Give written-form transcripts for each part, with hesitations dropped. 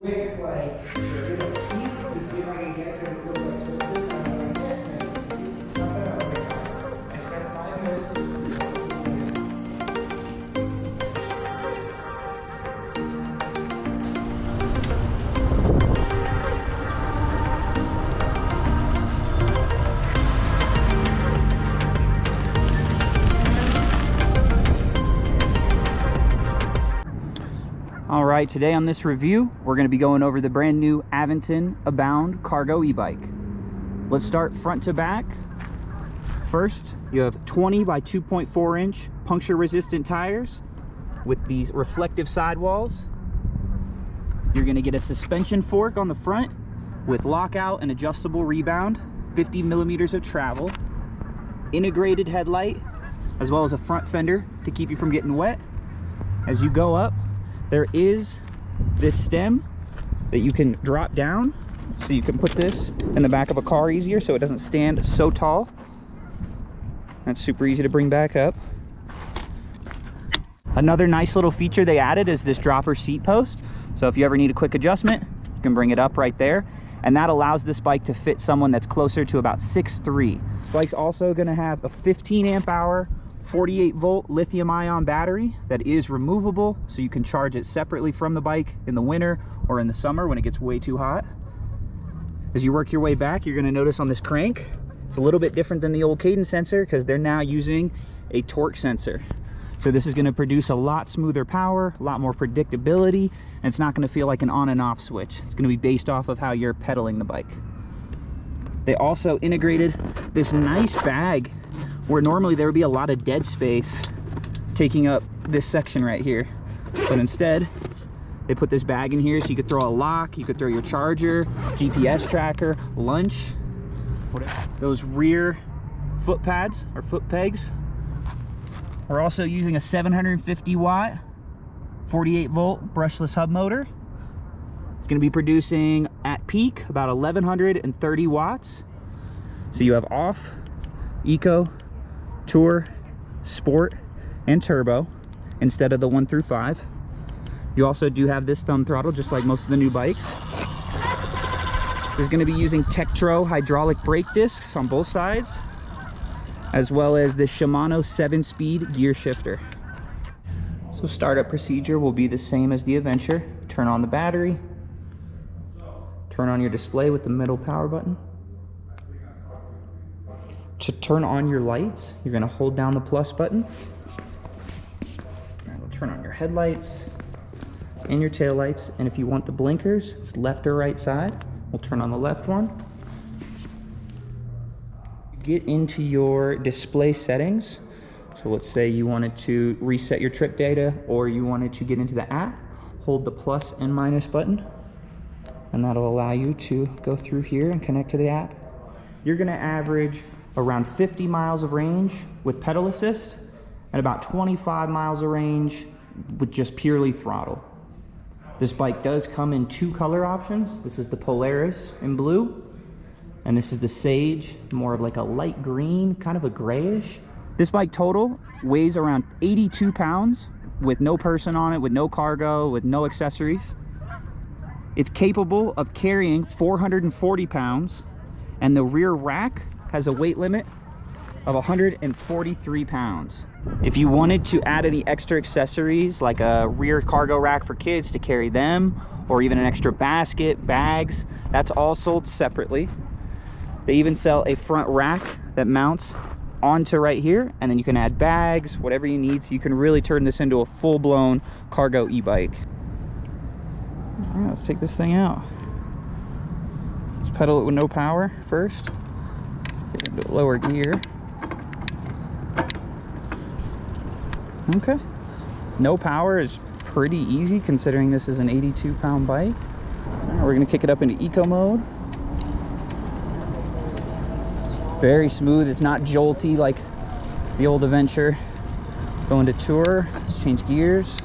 quick, like, tweak to see if I can get it because it looked like twisted. And I was like, yeah, nothing. I was like, I spent 5 minutes. All right, today on this review, we're going to be going over the brand new Aventon Abound Cargo e-bike. Let's start front to back. First, you have 20 by 2.4 inch puncture resistant tires with these reflective sidewalls. You're going to get a suspension fork on the front with lockout and adjustable rebound, 50 millimeters of travel, integrated headlight, as well as a front fender to keep you from getting wet. As you go up, there is this stem that you can drop down, so you can put this in the back of a car easier so it doesn't stand so tall. That's super easy to bring back up. Another nice little feature they added is this dropper seat post. So if you ever need a quick adjustment, you can bring it up right there. And that allows this bike to fit someone that's closer to about 6'3". This bike's also gonna have a 15 amp hour 48 volt lithium ion battery that is removable, so you can charge it separately from the bike in the winter or in the summer when it gets way too hot. As you work your way back, you're going to notice on this crank, it's a little bit different than the old cadence sensor because they're now using a torque sensor. So this is going to produce a lot smoother power, a lot more predictability, and it's not going to feel like an on and off switch. It's going to be based off of how you're pedaling the bike. They also integrated this nice bag where normally there would be a lot of dead space taking up this section right here. But instead, they put this bag in here so you could throw a lock, you could throw your charger, GPS tracker, lunch. Those rear foot pads or foot pegs. We're also using a 750 watt, 48 volt brushless hub motor. It's gonna be producing at peak about 1130 watts. So you have off, eco, tour, sport, and turbo instead of the 1 through 5. You also do have this thumb throttle just like most of the new bikes. There's going to be using Tektro hydraulic brake discs on both sides, as well as the Shimano 7-speed gear shifter. So startup procedure will be the same as the Adventure. Turn on the battery, turn on your display with the middle power button. To turn on your lights, you're going to hold down the plus button. That will turn on your headlights and your tail lights. And if you want the blinkers, it's left or right side. We'll turn on the left one. Get into your display settings. So let's say you wanted to reset your trip data or you wanted to get into the app. Hold the plus and minus button, and that'll allow you to go through here and connect to the app. You're going to average around 50 miles of range with pedal assist and about 25 miles of range with just purely throttle. This bike does come in 2 color options. This is the Polaris in blue, and this is the Sage, more of like a light green, kind of a grayish. This bike total weighs around 82 pounds with no person on it, with no cargo, with no accessories. It's capable of carrying 440 pounds, and the rear rack has a weight limit of 143 pounds. If you wanted to add any extra accessories like a rear cargo rack for kids to carry them, or even an extra basket, bags, that's all sold separately. They even sell a front rack that mounts onto right here, and then you can add bags, whatever you need, so you can really turn this into a full-blown cargo e-bike. All right, let's take this thing out. Let's pedal it with no power first. Get into lower gear. Okay, no power is pretty easy considering this is an 82-pound bike. All right, we're gonna kick it up into eco mode. Very smooth, it's not jolty like the old Adventure. Go into tour, let's change gears.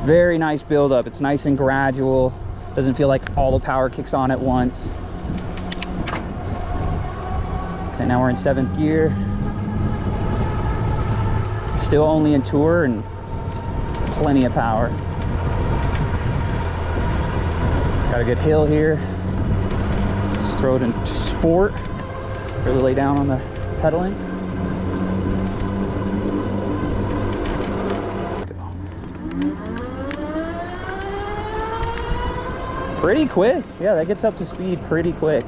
Very nice build up, it's nice and gradual. Doesn't feel like all the power kicks on at once. Okay, now we're in 7th gear. Still only in tour and plenty of power. Got a good hill here. Just throw it in sport. Really lay down on the pedaling. Pretty quick. Yeah, that gets up to speed pretty quick,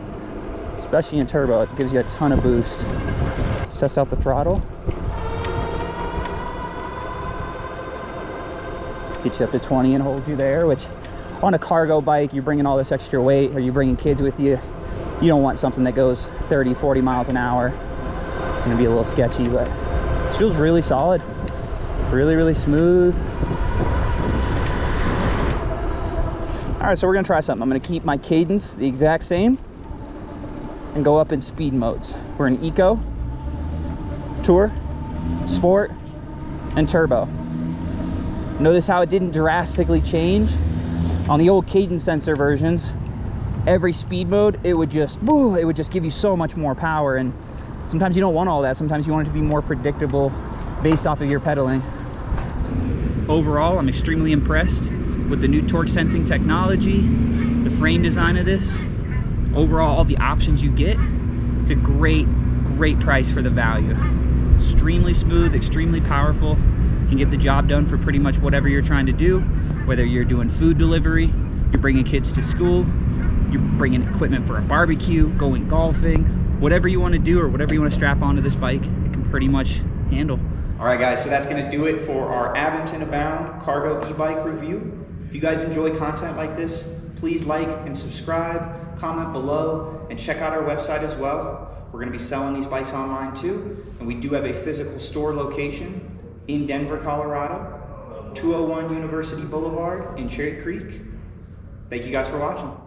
especially in turbo. It gives you a ton of boost. Let's test out the throttle. Get you up to 20 and hold you there, which on a cargo bike, you're bringing all this extra weight, or you're bringing kids with you. You don't want something that goes 30, 40 miles an hour. It's gonna be a little sketchy, but it feels really solid. Really, really smooth. All right, so we're gonna try something. I'm gonna keep my cadence the exact same and go up in speed modes. We're in Eco, Tour, Sport, and Turbo. Notice how it didn't drastically change. On the old cadence sensor versions, every speed mode, it would just give you so much more power, and sometimes you don't want all that. Sometimes you want it to be more predictable based off of your pedaling. Overall, I'm extremely impressed with the new torque sensing technology, the frame design of this. Overall, all the options you get, it's a great price for the value. Extremely smooth, extremely powerful. Can get the job done for pretty much whatever you're trying to do, whether you're doing food delivery, you're bringing kids to school, you're bringing equipment for a barbecue, going golfing, whatever you want to do or whatever you want to strap onto this bike, it can pretty much handle. All right, guys, so that's going to do it for our Aventon Abound Cargo e-bike review. If you guys enjoy content like this, please like and subscribe, comment below, and check out our website as well. We're going to be selling these bikes online too, and we do have a physical store location in Denver, Colorado, 201 University Boulevard in Cherry Creek. Thank you guys for watching.